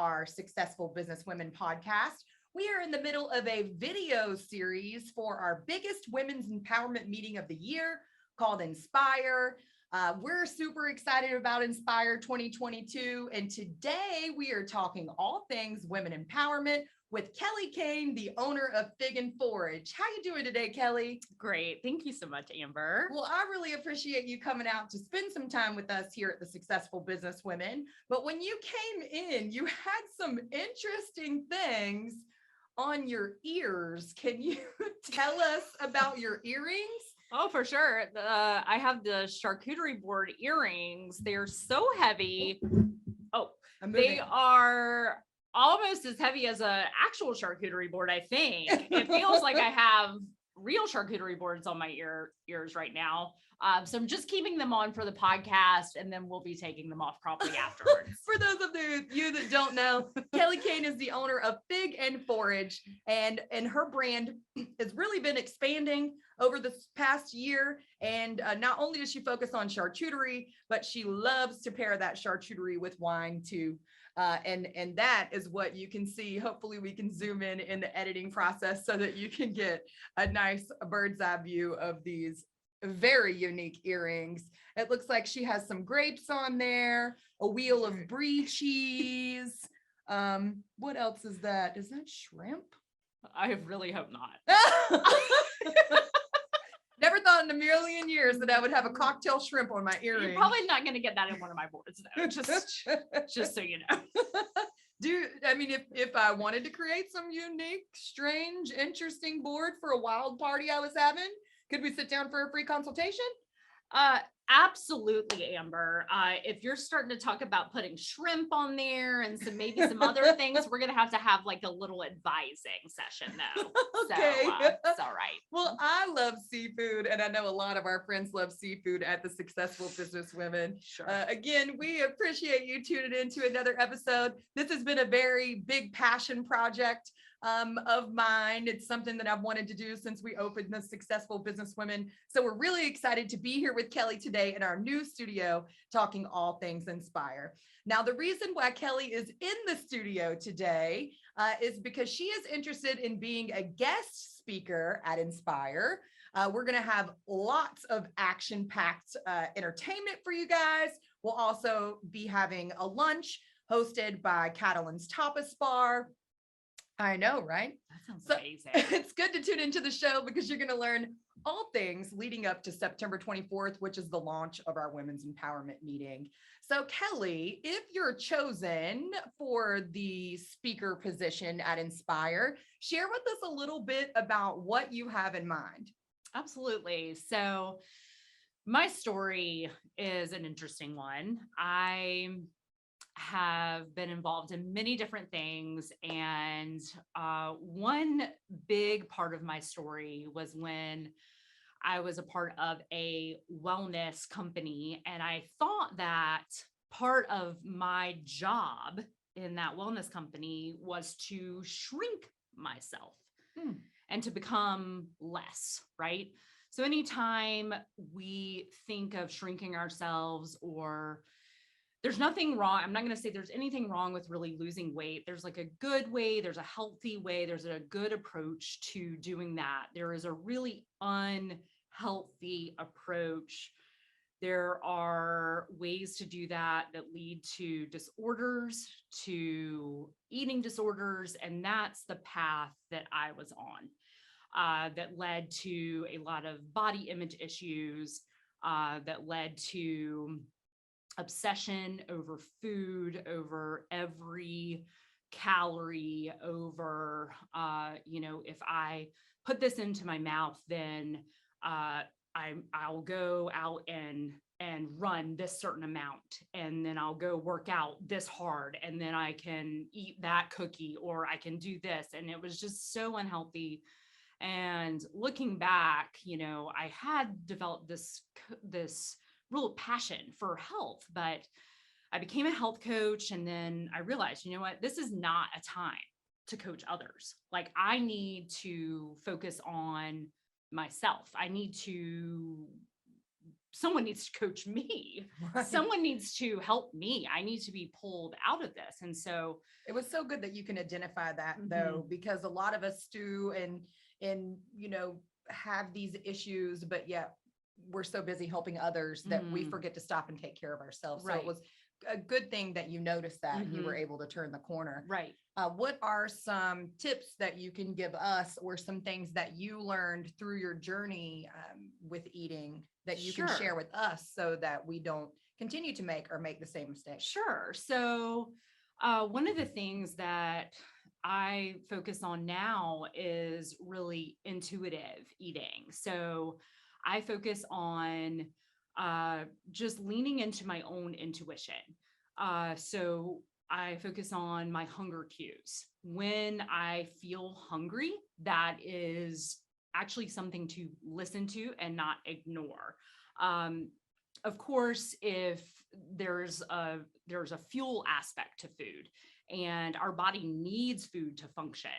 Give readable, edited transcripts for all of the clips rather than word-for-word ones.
our Successful Business Women podcast. We are in the middle of a video series for our biggest women's empowerment meeting of the year called Inspire. We're super excited about Inspire 2022. And today we are talking all things women empowerment with Kelly Cain, the owner of Fig+Forage. How you doing today, Kelly? Great. Thank you so much, Amber. Well, I really appreciate you coming out to spend some time with us here at the Successful Businesswomen. But when you came in, you had some interesting things on your ears. Can you tell us about your earrings? Oh, for sure. I have the charcuterie board earrings. They're so heavy. Oh, they are almost as heavy as an actual charcuterie board, I think. It feels like I have real charcuterie boards on my ears right now. So I'm just keeping them on for the podcast, and then we'll be taking them off probably afterwards. For those of you that don't know, Kelly Cain is the owner of Fig+Forage, and her brand has really been expanding over the past year. And not only does she focus on charcuterie, but she loves to pair that charcuterie with wine too. And that is what you can see. Hopefully we can zoom in the editing process so that you can get a nice bird's eye view of these very unique earrings. It looks like she has some grapes on there, a wheel of brie cheese. What else is that? Is that shrimp? I really hope not. Never thought in a million years that I would have a cocktail shrimp on my earring. You're probably not going to get that in one of my boards, though. Just so you know. If I wanted to create some unique, strange, interesting board for a wild party I was having, could we sit down for a free consultation? Absolutely, Amber. If you're starting to talk about putting shrimp on there and maybe some other things, we're going to have like a little advising session though. Okay. So, it's all right. Well, I love seafood, and I know a lot of our friends love seafood at the Successful Businesswomen. Sure. Again, we appreciate you tuning into another episode. This has been a very big passion project of mine. It's something that I've wanted to do since we opened the Successful Businesswomen. So we're really excited to be here with Kelly today in our new studio, talking all things Inspire. Now, the reason why Kelly is in the studio today is because she is interested in being a guest speaker at Inspire. We're going to have lots of action-packed entertainment for you guys. We'll also be having a lunch hosted by Catalan's Tapas Bar. I know, right? That sounds amazing. It's good to tune into the show because you're going to learn all things leading up to September 24th, which is the launch of our Women's Empowerment Meeting. So Kelly, if you're chosen for the speaker position at Inspire, share with us a little bit about what you have in mind. Absolutely. So my story is an interesting one. I have been involved in many different things. And one big part of my story was when I was a part of a wellness company. And I thought that part of my job in that wellness company was to shrink myself and to become less, right? So anytime we think of shrinking ourselves, or there's nothing wrong. I'm not going to say there's anything wrong with really losing weight. There's like a good way. There's a healthy way. There's a good approach to doing that. There is a really unhealthy approach. There are ways to do that lead to disorders, to eating disorders. And that's the path that I was on, that led to a lot of body image issues, that led to obsession over food, over every calorie, over, if I put this into my mouth, then I'll go out and run this certain amount, and then I'll go work out this hard, and then I can eat that cookie, or I can do this. And it was just so unhealthy. And looking back, I had developed this real passion for health, but I became a health coach. And then I realized, this is not a time to coach others. Like, I need to focus on myself. I need to someone needs to coach me. Right. Someone needs to help me. I need to be pulled out of this. And so it was so good that you can identify that though, because a lot of us do and have these issues, but yet we're so busy helping others that we forget to stop and take care of ourselves. So it was a good thing that you noticed that you were able to turn the corner. Right. What are some tips that you can give us, or some things that you learned through your journey with eating that you can share with us so that we don't continue to make the same mistakes? Sure. So one of the things that I focus on now is really intuitive eating. So I focus on just leaning into my own intuition. So I focus on my hunger cues. When I feel hungry, that is actually something to listen to and not ignore. Of course, if there's a fuel aspect to food, and our body needs food to function,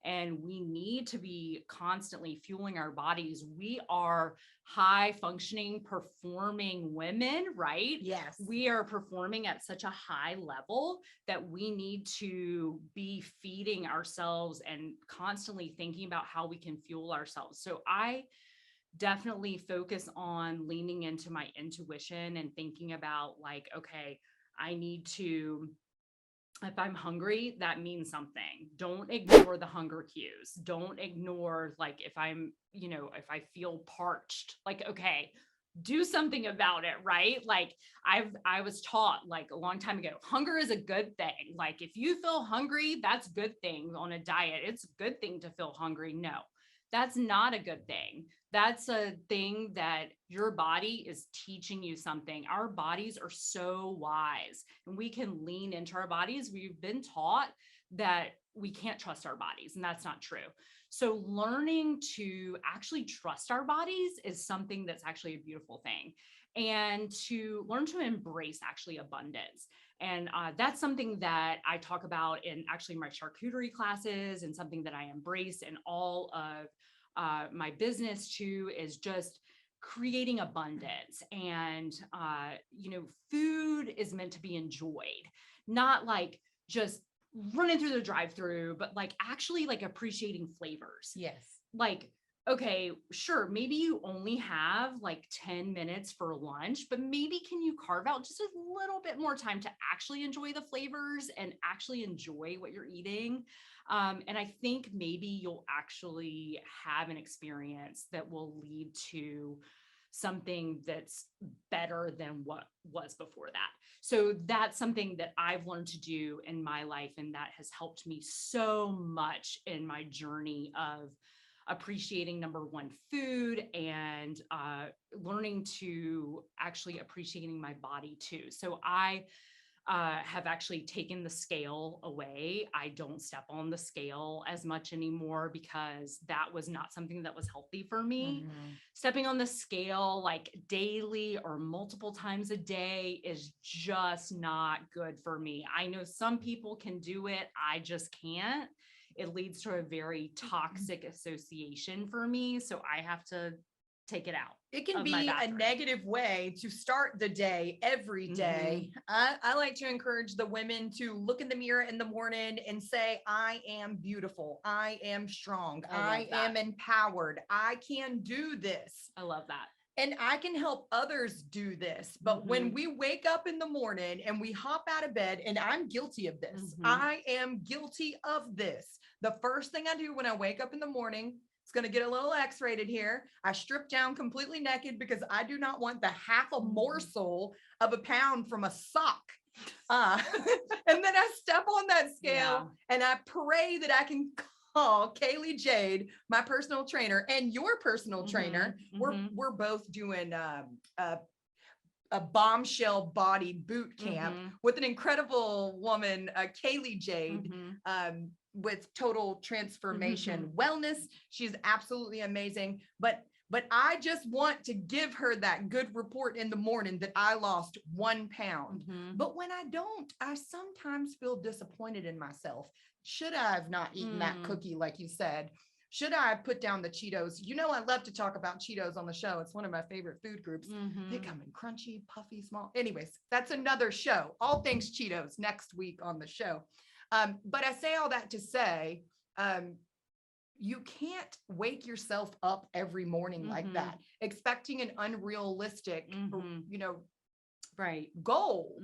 and we need to be constantly fueling our bodies. We are high functioning, performing women, right? Yes. We are performing at such a high level that we need to be feeding ourselves and constantly thinking about how we can fuel ourselves. So I definitely focus on leaning into my intuition and thinking about like, okay, I need to, if I'm hungry, that means something. Don't ignore the hunger cues. Don't ignore, like, if I'm, if I feel parched, like, okay, do something about it, right? Like I was taught like a long time ago, hunger is a good thing. Like if you feel hungry, that's a good thing on a diet. It's a good thing to feel hungry. No, that's not a good thing. That's a thing that your body is teaching you something. Our bodies are so wise, and we can lean into our bodies. We've been taught that we can't trust our bodies, and that's not true. So learning to actually trust our bodies is something that's actually a beautiful thing, and to learn to embrace actually abundance. And that's something that I talk about in actually my charcuterie classes, and something that I embrace in all of my business too, is just creating abundance. And, food is meant to be enjoyed, not like just running through the drive-through, but like actually like appreciating flavors. Yes. Like, okay, sure, maybe you only have like 10 minutes for lunch, but maybe can you carve out just a little bit more time to actually enjoy the flavors and actually enjoy what you're eating? And I think maybe you'll actually have an experience that will lead to something that's better than what was before that. So that's something that I've learned to do in my life, and that has helped me so much in my journey of appreciating, number one, food, and learning to actually appreciating my body too. So I have actually taken the scale away. I don't step on the scale as much anymore because that was not something that was healthy for me. Stepping on the scale like daily or multiple times a day is just not good for me. I know some people can do it. I just can't. It leads to a very toxic association for me. So I have to take it out. It can be a negative way to start the day every day. I like to encourage the women to look in the mirror in the morning and say, I am beautiful. I am strong. I am empowered. I can do this. I love that. And I can help others do this. But when we wake up in the morning and we hop out of bed, and I'm guilty of this, I am guilty of this. The first thing I do when I wake up in the morning, it's going to get a little X-rated here, I strip down completely naked because I do not want the half a morsel of a pound from a sock. And then I step on that scale and I pray that I can call Kaylee Jade, my personal trainer, and your personal trainer. We're both doing a bombshell body boot camp with an incredible woman, Kaylee Jade, with Total Transformation Wellness. She's absolutely amazing. But I just want to give her that good report in the morning that I lost 1 pound. But when I don't, I sometimes feel disappointed in myself. Should I have not eaten that cookie, like you said? Should I put down the Cheetos? You know, I love to talk about Cheetos on the show. It's one of my favorite food groups. They come in crunchy, puffy, small. Anyways, that's another show. All things Cheetos next week on the show. But I say all that to say, you can't wake yourself up every morning like that, expecting an unrealistic, you know, goal.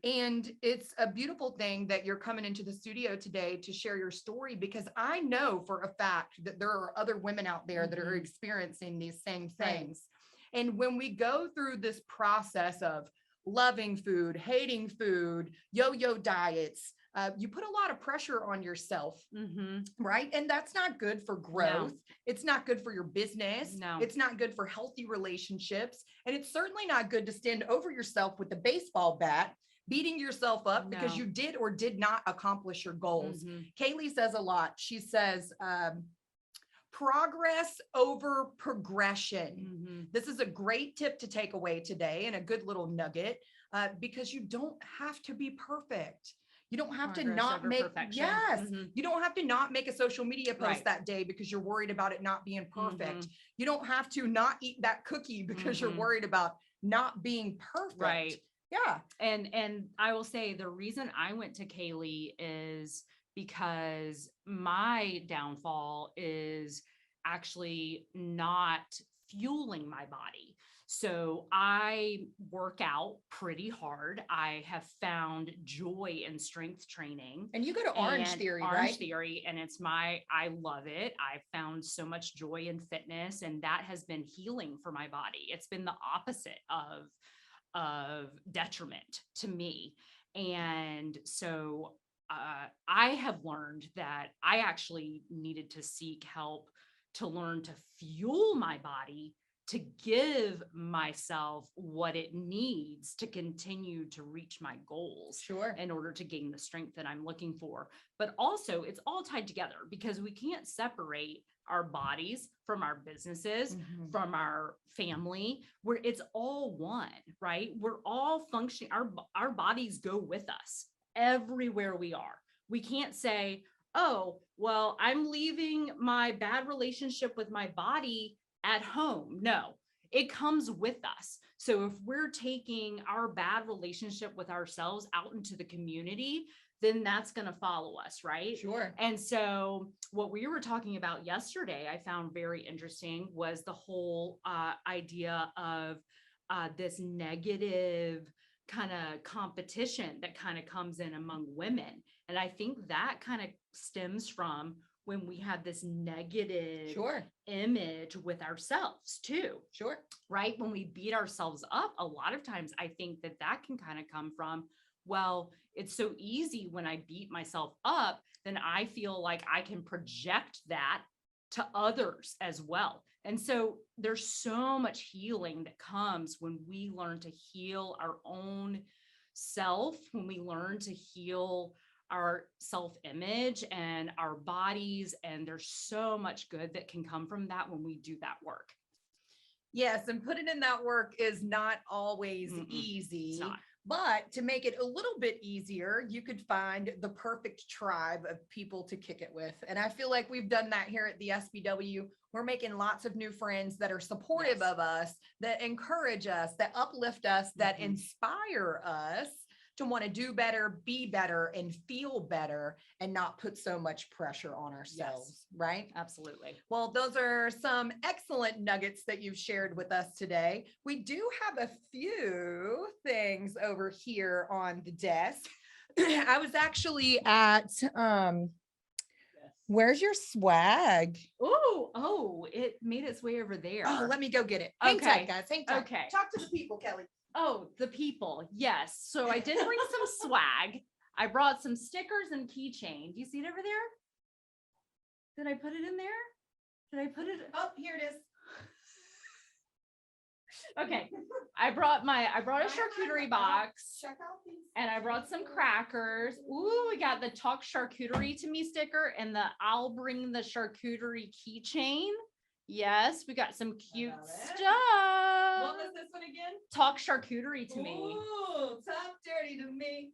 And it's a beautiful thing that you're coming into the studio today to share your story, because I know for a fact that there are other women out there that are experiencing these same things. And when we go through this process of loving food, hating food, yo-yo diets, you put a lot of pressure on yourself, right? And that's not good for growth. No. It's not good for your business. No. It's not good for healthy relationships. And it's certainly not good to stand over yourself with a baseball bat, beating yourself up because you did or did not accomplish your goals. Kaylee says a lot. She says, progress over progression. This is a great tip to take away today and a good little nugget, because you don't have to be perfect. You don't have to not make, you don't have to not make a social media post that day because you're worried about it not being perfect. You don't have to not eat that cookie because you're worried about not being perfect. Yeah. And I will say the reason I went to Kaylee is because my downfall is actually not fueling my body. So I work out pretty hard. I have found joy in strength training. And you go to Orange Theory, right? Orange Theory. And I love it. I found so much joy in fitness, and that has been healing for my body. It's been the opposite of detriment to me. And so I have learned that I actually needed to seek help to learn to fuel my body, to give myself what it needs to continue to reach my goals in order to gain the strength that I'm looking for. But also it's all tied together, because we can't separate our bodies from our businesses, from our family, where it's all one, right? We're all functioning. Our bodies go with us everywhere we are. We can't say, oh, well, I'm leaving my bad relationship with my body at home. No, it comes with us. So if we're taking our bad relationship with ourselves out into the community, then that's going to follow us, right? Sure. And so what we were talking about yesterday, I found very interesting, was the whole idea of this negative kind of competition that kind of comes in among women. And I think that kind of stems from when we have this negative image with ourselves too. Right? When we beat ourselves up, a lot of times I think that can kind of come from, well, it's so easy when I beat myself up, then I feel like I can project that to others as well. And so there's so much healing that comes when we learn to heal our own self, when we learn to heal our self-image and our bodies. And there's so much good that can come from that when we do that work. Yes. And putting in that work is not always easy. It's not. But to make it a little bit easier, you could find the perfect tribe of people to kick it with. And I feel like we've done that here at the SBW. We're making lots of new friends that are supportive of us, that encourage us, that uplift us, that inspire us to want to do better, be better, and feel better, and not put so much pressure on ourselves, right? Absolutely. Well, those are some excellent nuggets that you've shared with us today. We do have a few things over here on the desk. I was actually at, where's your swag? Oh, it made its way over there. Oh, let me go get it. Hang tight, guys. Hang tight. Okay. Talk to the people, Kelly. Oh, the people. Yes. So I did bring some swag. I brought some stickers and keychain. Do you see it over there? Did I put it in there? Did I put it? Oh, here it is. Okay. I brought a charcuterie box, and I brought some crackers. Ooh, we got the Talk Charcuterie to Me sticker and the I'll Bring the Charcuterie keychain. Yes, we got some cute stuff. What was this one again? Talk Charcuterie to Me. Ooh, talk dirty to me.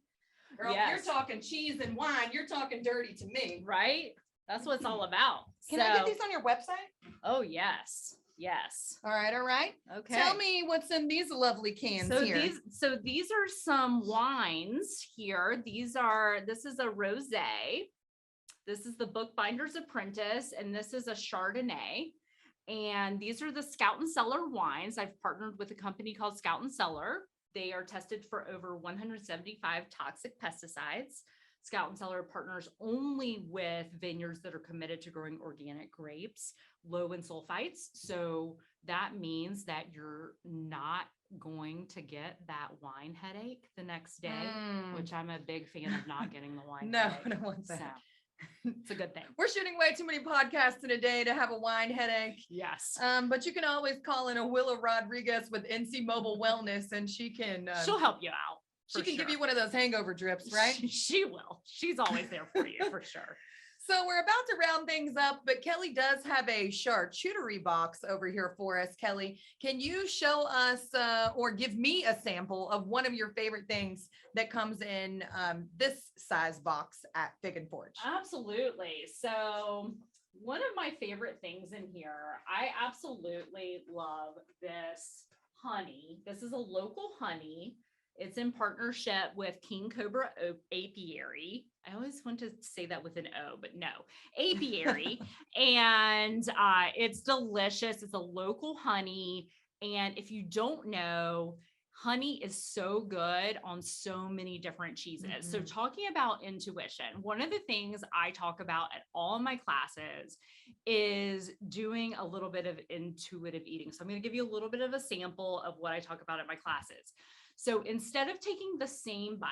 Girl, you're talking cheese and wine. You're talking dirty to me. Right? That's what it's all about. Can I get these on your website? Oh, yes. Yes. All right. All right. Okay. Tell me what's in these lovely cans here. These are some wines here. This is a rosé. This is the Bookbinder's Apprentice, and this is a Chardonnay. And these are the Scout and Cellar wines. I've partnered with a company called Scout and Cellar. They are tested for over 175 toxic pesticides. Scout and Cellar partners only with vineyards that are committed to growing organic grapes, low in sulfites. So that means that you're not going to get that wine headache the next day, which I'm a big fan of not getting the wine headache. No, I don't want that. So it's a good thing. We're shooting way too many podcasts in a day to have a wine headache. Yes. But you can always call in Willow Rodriguez with NC Mobile Wellness, and she'll help you out. She can give you one of those hangover drips, right? She will. She's always there for you, for sure. So we're about to round things up, but Kelly does have a charcuterie box over here for us. Kelly, can you show us or give me a sample of one of your favorite things that comes in this size box at Fig+Forage? Absolutely. So one of my favorite things in here, I absolutely love this honey. This is a local honey. It's in partnership with King Cobra Apiary. I always want to say that with an O, but no, apiary. And it's delicious. It's a local honey. And if you don't know, honey is so good on so many different cheeses. Mm-hmm. So talking about intuition, one of the things I talk about at all my classes is doing a little bit of intuitive eating. So I'm going to give you a little bit of a sample of what I talk about at my classes. So instead of taking the same bite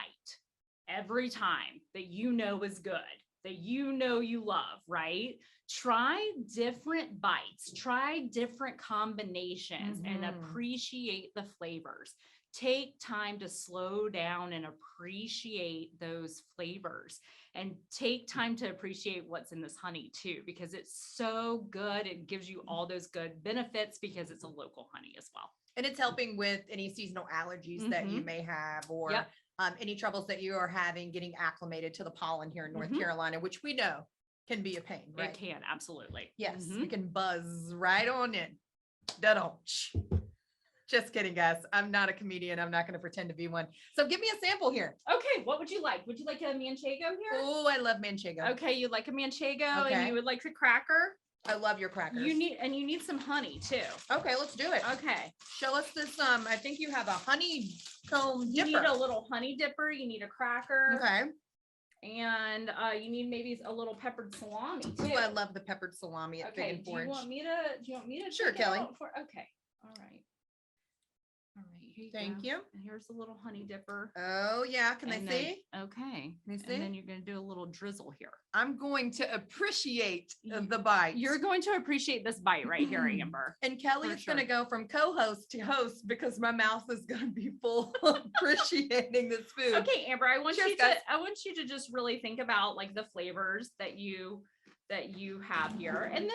every time that you know is good, that you know you love, right? Try different bites, try different combinations, and appreciate the flavors. Take time to slow down and appreciate those flavors, and take time to appreciate what's in this honey too, because it's so good. It gives you all those good benefits because it's a local honey as well. And it's helping with any seasonal allergies that you may have, or any troubles that you are having getting acclimated to the pollen here in North Carolina, which we know can be a pain, right? It can, absolutely. Yes, we can buzz right on in. Da-don't. Just kidding, guys. I'm not a comedian. I'm not going to pretend to be one. So give me a sample here. Okay, what would you like? Would you like a manchego here? Oh, I love manchego. Okay, you like a manchego, and you would like the cracker? I love your crackers. You need some honey too. Okay, let's do it. Okay. Show us this. I think you have a honeycomb dipper. You need a little honey dipper. You need a cracker. Okay. And you need maybe a little peppered salami too. Oh, I love the peppered salami at Fig+Forage. Do you want me to Sure, Kelly. Okay. All right. Here you Thank go. you. And here's a little honey dipper. Oh yeah, can they see? Okay. Can you see? And then you're going to do a little drizzle here. I'm going to appreciate the bite. You're going to appreciate this bite right here, Amber. And Kelly is going to go from co-host to host because my mouth is going to be full of appreciating this food. Okay, Amber, I want you to just really think about like the flavors that you have here. And then,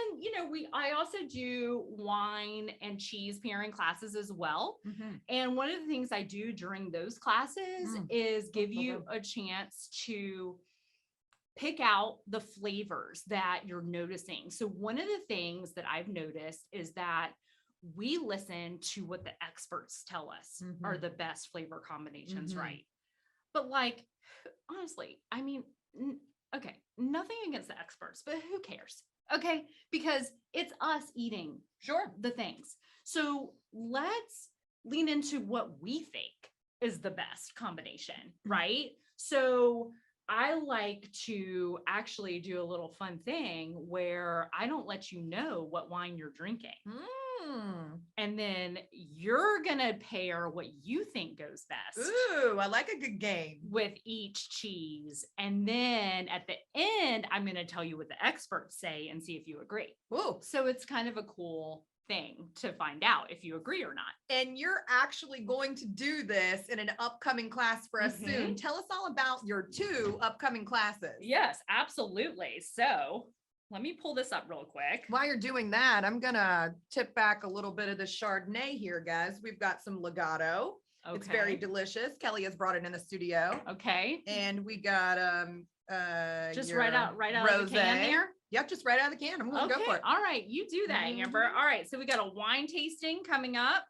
I also do wine and cheese pairing classes as well. And one of the things I do during those classes is give you a chance to pick out the flavors that you're noticing. So one of the things that I've noticed is that we listen to what the experts tell us are the best flavor combinations, right? But like, honestly, I mean, okay, nothing against the experts, but who cares? Okay, because it's us eating the things. So let's lean into what we think is the best combination, right? So I like to actually do a little fun thing where I don't let you know what wine you're drinking. And then you're going to pair what you think goes best. Ooh, I like a good game. With each cheese. And then at the end, I'm going to tell you what the experts say and see if you agree. Ooh. So it's kind of a cool thing to find out if you agree or not. And you're actually going to do this in an upcoming class for us soon. Tell us all about your 2 upcoming classes. Yes, absolutely. So let me pull this up real quick. While you're doing that, I'm going to tip back a little bit of the Chardonnay here, guys. We've got some Legato. Okay. It's very delicious. Kelly has brought it in the studio. Okay. And we got just right out of the can here. Yep, just right out of the can. I'm going to go for it. All right. You do that, Amber. All right. So we got a wine tasting coming up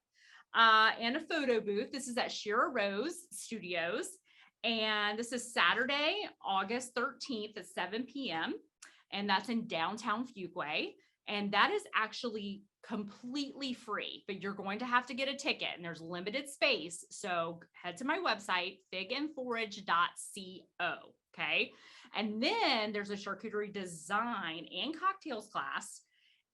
and a photo booth. This is at Shira Rose Studios. And this is Saturday, August 13th at 7 p.m. And that's in downtown Fuquay. And that is actually completely free, but you're going to have to get a ticket and there's limited space. So head to my website, figandforage.co. Okay. And then there's a charcuterie design and cocktails class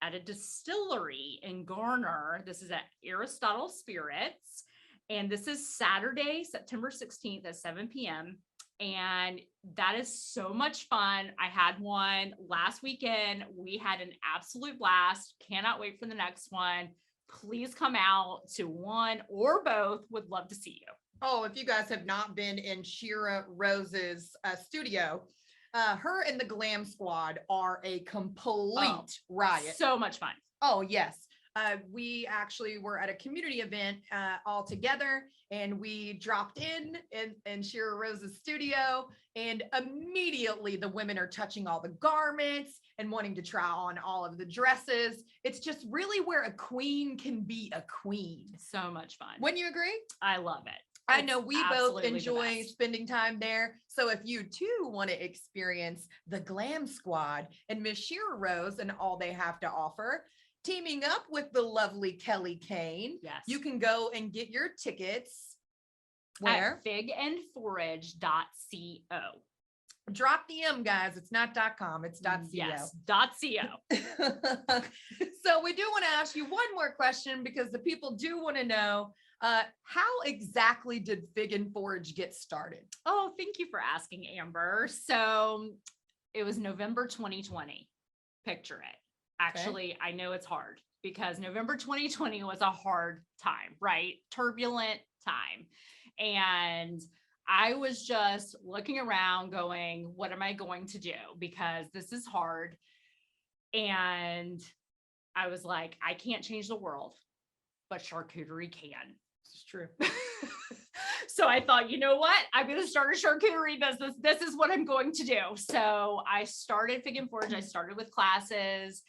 at a distillery in Garner. This is at Aristotle Spirits. And this is Saturday, September 16th at 7 p.m. And that is so much fun. I had one last weekend. We had an absolute blast. Cannot wait for the next one. Please come out to one or both. Would love to see you. Oh, if you guys have not been in Shira Rose's studio, her and the Glam Squad are a complete riot. So much fun. Oh, yes. We actually were at a community event all together, and we dropped in Shira Rose's studio, and immediately the women are touching all the garments and wanting to try on all of the dresses. It's just really where a queen can be a queen. So much fun. Wouldn't you agree? I love it. I know we both enjoy spending time there. So if you too want to experience the Glam Squad and Miss Shira Rose and all they have to offer, teaming up with the lovely Kelly Cain, yes, you can go and get your tickets where? At figandforage.co. Drop the M, guys. It's not .com. It's .co. Yes, .co. So we do want to ask you one more question because the people do want to know, how exactly did Fig and Forage get started? Oh, thank you for asking, Amber. So it was November 2020. Picture it. Actually, okay. I know it's hard because November 2020 was a hard time, right? Turbulent time. And I was just looking around going, what am I going to do? Because this is hard. And I was like, I can't change the world, but charcuterie can. This is true. So I thought, you know what? I'm going to start a charcuterie business. This is what I'm going to do. So I started Fig and Forage. I started with classes,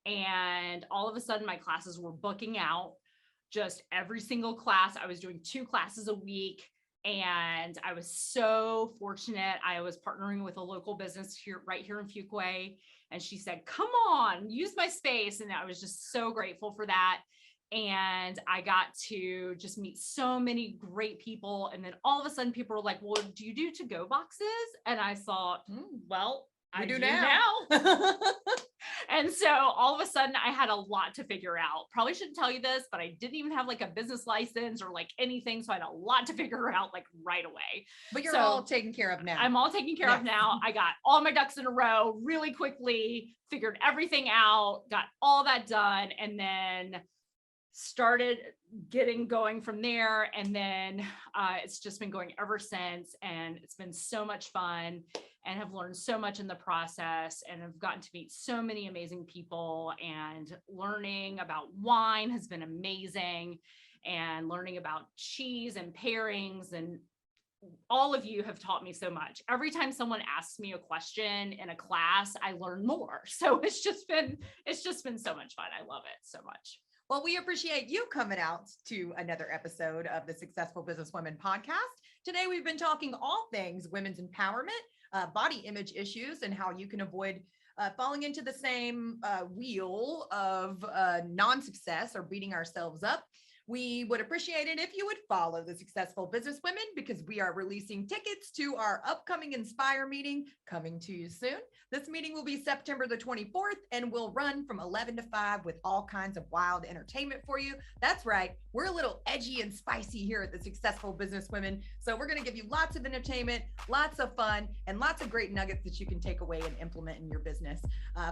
and all of a sudden my classes were booking out. Just every single class. I was doing 2 classes a week. And I was so fortunate. I was partnering with a local business right here in Fuquay. And she said, come on, use my space. And I was just so grateful for that. And I got to just meet so many great people. And then all of a sudden people were like, well, do you do to-go boxes? And I thought, well, I do now. And so all of a sudden I had a lot to figure out. Probably shouldn't tell you this, but I didn't even have like a business license or like anything. So I had a lot to figure out like right away. But you're all taken care of now. I'm all taken care of now. I got all my ducks in a row really quickly, figured everything out, got all that done, and then started getting going from there. And then it's just been going ever since. And it's been so much fun, and have learned so much in the process, and have gotten to meet so many amazing people, and learning about wine has been amazing, and learning about cheese and pairings, and all of you have taught me so much. Every time someone asks me a question in a class, I learn more. So it's just been so much fun. I love it so much. Well, we appreciate you coming out to another episode of the Successful Businesswomen podcast. Today, we've been talking all things women's empowerment, body image issues, and how you can avoid falling into the same wheel of non-success or beating ourselves up. We would appreciate it if you would follow the Successful Businesswomen, because we are releasing tickets to our upcoming Inspire meeting coming to you soon. This meeting will be September the 24th and will run from 11 to 5 with all kinds of wild entertainment for you. That's right. We're a little edgy and spicy here at the Successful Businesswomen. So we're going to give you lots of entertainment, lots of fun, and lots of great nuggets that you can take away and implement in your business.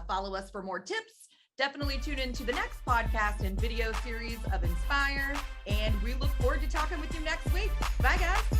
Follow us for more tips. Definitely tune into the next podcast and video series of Inspire, and we look forward to talking with you next week. Bye, guys.